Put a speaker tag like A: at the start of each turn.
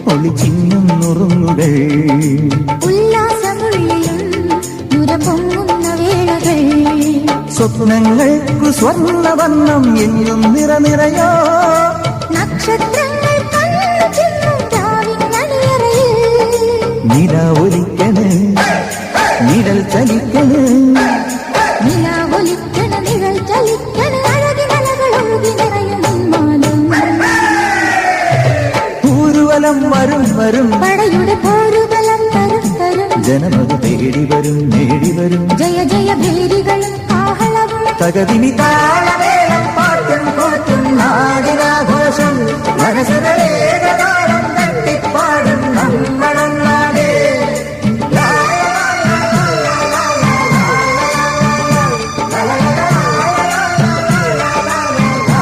A: ഒളിച്ചിന്നും നുറുങ്ങുകൾ
B: ഉല്ലാസമുള്ളിലും നുരപൊങ്ങുന്ന വേളകൾ
A: സ്വപ്നങ്ങൾക്കു സ്വർണ്ണവർണ്ണം എന്നും നിറനിറയോ
B: നക്ഷത്രങ്ങൾ കണ്ണു ചെന്നും രാവിനണിയറയിൽ
A: നിലാവൊലിക്കണ് നിഴൽ ചലിക്കണ്
B: നിലാവൊലിക്കണ നിഴൽ ചലിക്കണ അഴകിനലകളൊഴുകി നിറയും ഉന്മാദം
A: ഊരുവലം വരും വരും
B: പടയുടെ പോരുബലം തരും തരും
A: ജനമത് തേടി വരും നേടി വരും
B: ജയ ജയ ഭേരികളും കാഹളവും
A: തകതിനി താളമേ